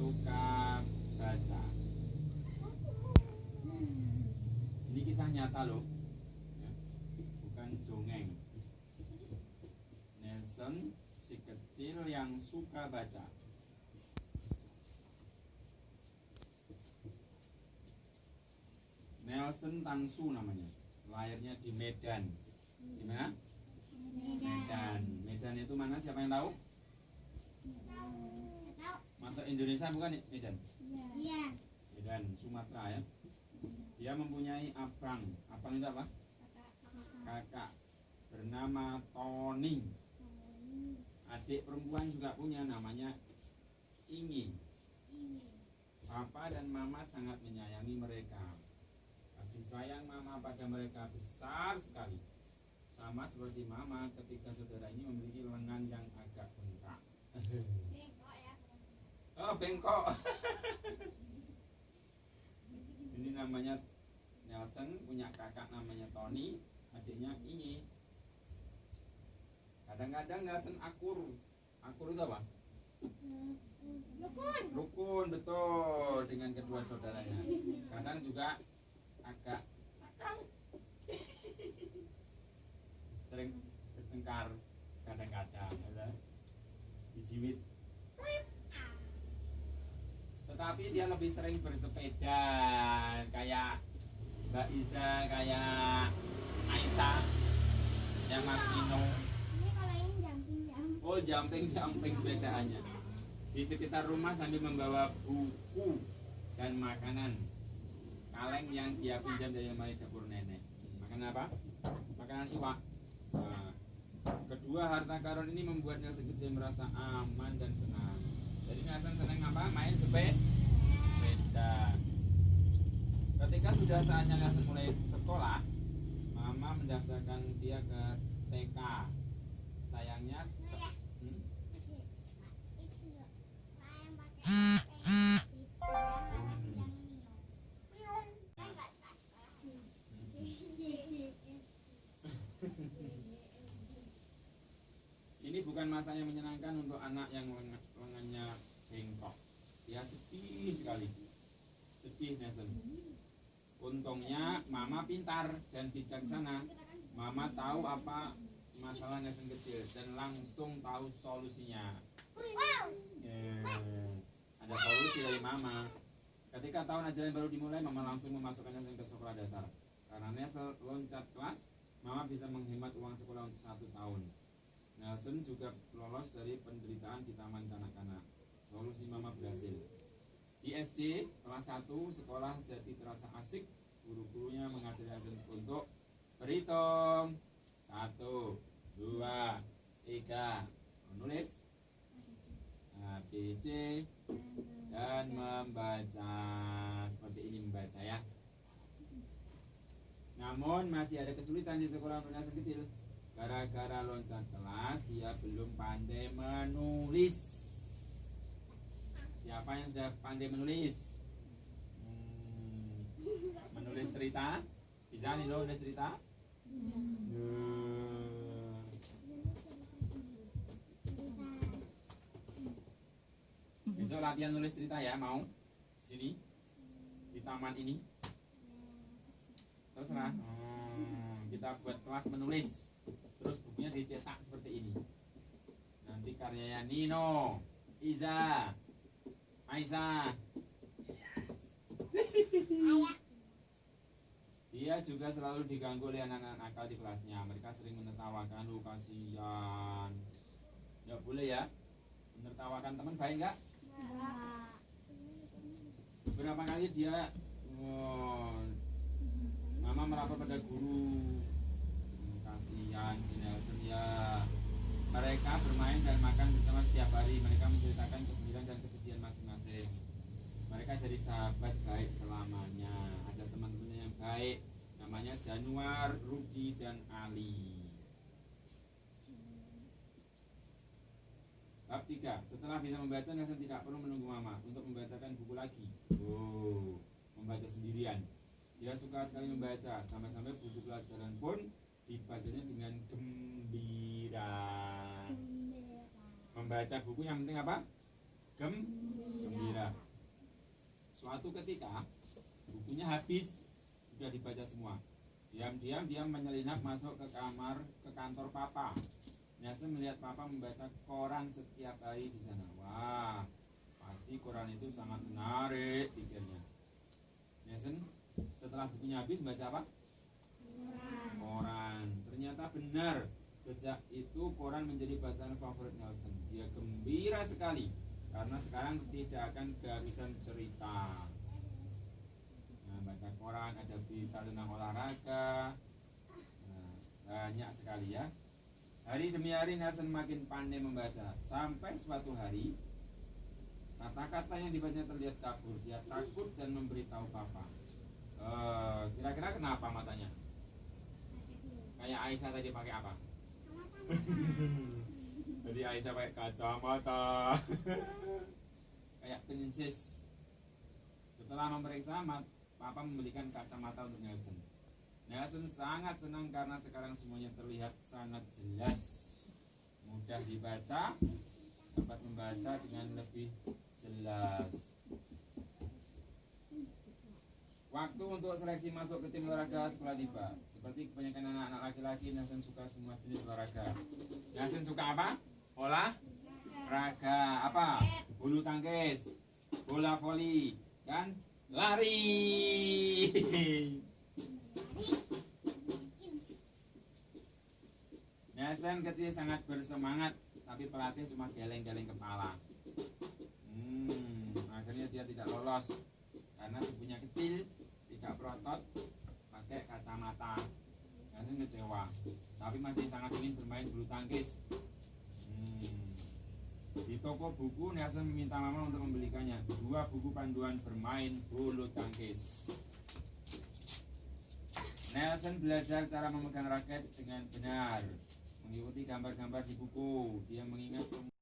suka baca. Ini kisah nyata loh, ya, bukan dongeng. Nelson, si kecil yang suka baca. Nelson Tansu namanya, lahirnya di Medan. Di mana? Medan. Medan itu mana? Siapa yang tahu? Masuk Indonesia bukan Medan? Iya. Medan, Sumatera ya. Dia mempunyai abang. Abang itu apa? Kakak. Bernama Tony. Adik perempuan juga punya, namanya Ingi. Papa dan mama sangat menyayangi mereka. Kasih sayang mama pada mereka besar sekali. Sama seperti mama ketika saudara ini memiliki lengan yang agak bengkak. Bengkok ya. Oh, bengkok. Ini namanya Nelson, punya kakak namanya Tony, adiknya Ingi. Kadang-kadang Nelson akur. Akur itu apa? Rukun, betul, dengan kedua saudaranya. Kadang juga agak nakal. Sering bertengkar kadang-kadang, ya. Dijiwit. Tetapi dia lebih sering bersepeda, kayak Mbak Iza, kayak Aisyah, yang Mas Nino. Ini kalau ini jumping. Oh, jumping sepedaannya di sekitar rumah sambil membawa buku dan makanan kaleng yang dia pinjam dari lemari dapur nenek. Makanan apa? Makanan iwak. Nah, kedua harta karun ini membuat Nelson kecil merasa aman dan senang. Jadi Nelson senang apa? Main sepeda. Ketika sudah saatnya Nelson mulai sekolah, mama mendaftarkan dia ke TK. Sayangnya ini bukan masa yang menyenangkan untuk anak yang lengannya bengkok. Dia sedih sekali. Sedih Nelson. Untungnya mama pintar dan bijaksana. Mama tahu apa masalah Nelson kecil dan langsung tahu solusinya. Ada solusi dari mama. Ketika tahun ajaran baru dimulai, mama langsung memasukkan Nelson ke sekolah dasar. Karena Nelson loncat kelas, mama bisa menghemat uang sekolah untuk 1 tahun. Nelson juga lolos dari penderitaan di taman kanak-kanak. Solusi mama berhasil. Di SD kelas 1 sekolah jadi terasa asik. Guru-gurunya mengajari Nelson untuk berhitung. 1, 2, 3, menulis A, B, C, dan membaca. Seperti ini membaca ya. Namun masih ada kesulitan di sekolah untuk Nelson kecil. Gara-gara loncat kelas, dia belum pandai menulis. Siapa yang sudah pandai menulis? Menulis cerita? Bisa nih nulis cerita? Besok latihan nulis cerita ya, mau? Sini? Di taman ini? Terserah. Kita buat kelas menulis. Terus bukunya dicetak seperti ini. Nanti karyanya Nino, Iza, Aisyah. Dia juga selalu diganggu oleh anak-anak nakal di kelasnya. Mereka sering menertawakan, kasihan. Nggak boleh ya. Menertawakan teman baik nggak? Berapa kali dia mama melapor pada guru. Kasihan si Nelson ya. Mereka bermain dan makan bersama setiap hari. Mereka menceritakan kegembiraan dan kesedihan masing-masing. Mereka jadi sahabat baik selamanya. Ada teman-temannya yang baik, namanya Januar, Rudi, dan Ali. Bab 3. Setelah bisa membaca, Nelson tidak perlu menunggu mama untuk membacakan buku lagi. Membaca sendirian. Dia suka sekali membaca, sampai-sampai buku pelajaran pun dibacanya dengan gembira. Membaca buku yang penting apa? gembira. Suatu ketika bukunya habis, sudah dibaca semua. Diam-diam dia menyelinap masuk ke kantor papa. Nelson melihat papa membaca koran setiap hari di sana. Wah, pasti koran itu sangat menarik, pikirnya. Nelson setelah bukunya habis membaca apa? Koran. Ternyata benar. Sejak itu koran menjadi bacaan favorit Nelson. Dia gembira sekali karena sekarang tidak akan kehabisan cerita. Nah, baca koran, ada berita tentang olahraga. Nah, banyak sekali ya. Hari demi hari Nelson makin pandai membaca. Sampai suatu hari kata-kata yang dibacanya terlihat kabur. Dia takut dan memberitahu papa. Kira-kira kenapa matanya? Kayak Aisyah tadi pakai apa? Jadi Aisyah pakai kacamata. Kayak princess. Setelah memeriksa, papa membelikan kacamata untuk Nelson. Nelson sangat senang karena sekarang semuanya terlihat sangat jelas, mudah dibaca, dapat membaca dengan lebih jelas. Waktu untuk seleksi masuk ke tim olahraga sekolah tiba. Seperti kebanyakan anak-anak laki-laki, Nelson suka semua jenis olahraga. Nelson suka apa? Olahraga apa? Bulu tangkis, bola voli, dan lari. Nelson kecil sangat bersemangat, tapi pelatih cuma geleng-geleng kepala. Akhirnya dia tidak lolos karena tubuhnya kecil, tidak berotot, pakai kacamata. Nelson kecewa, tapi masih sangat ingin bermain bulu tangkis. Di toko buku, Nelson meminta mama untuk membelikannya 2 buku panduan bermain bulu tangkis. Nelson belajar cara memegang raket dengan benar, mengikuti gambar-gambar di buku. Dia mengingat semua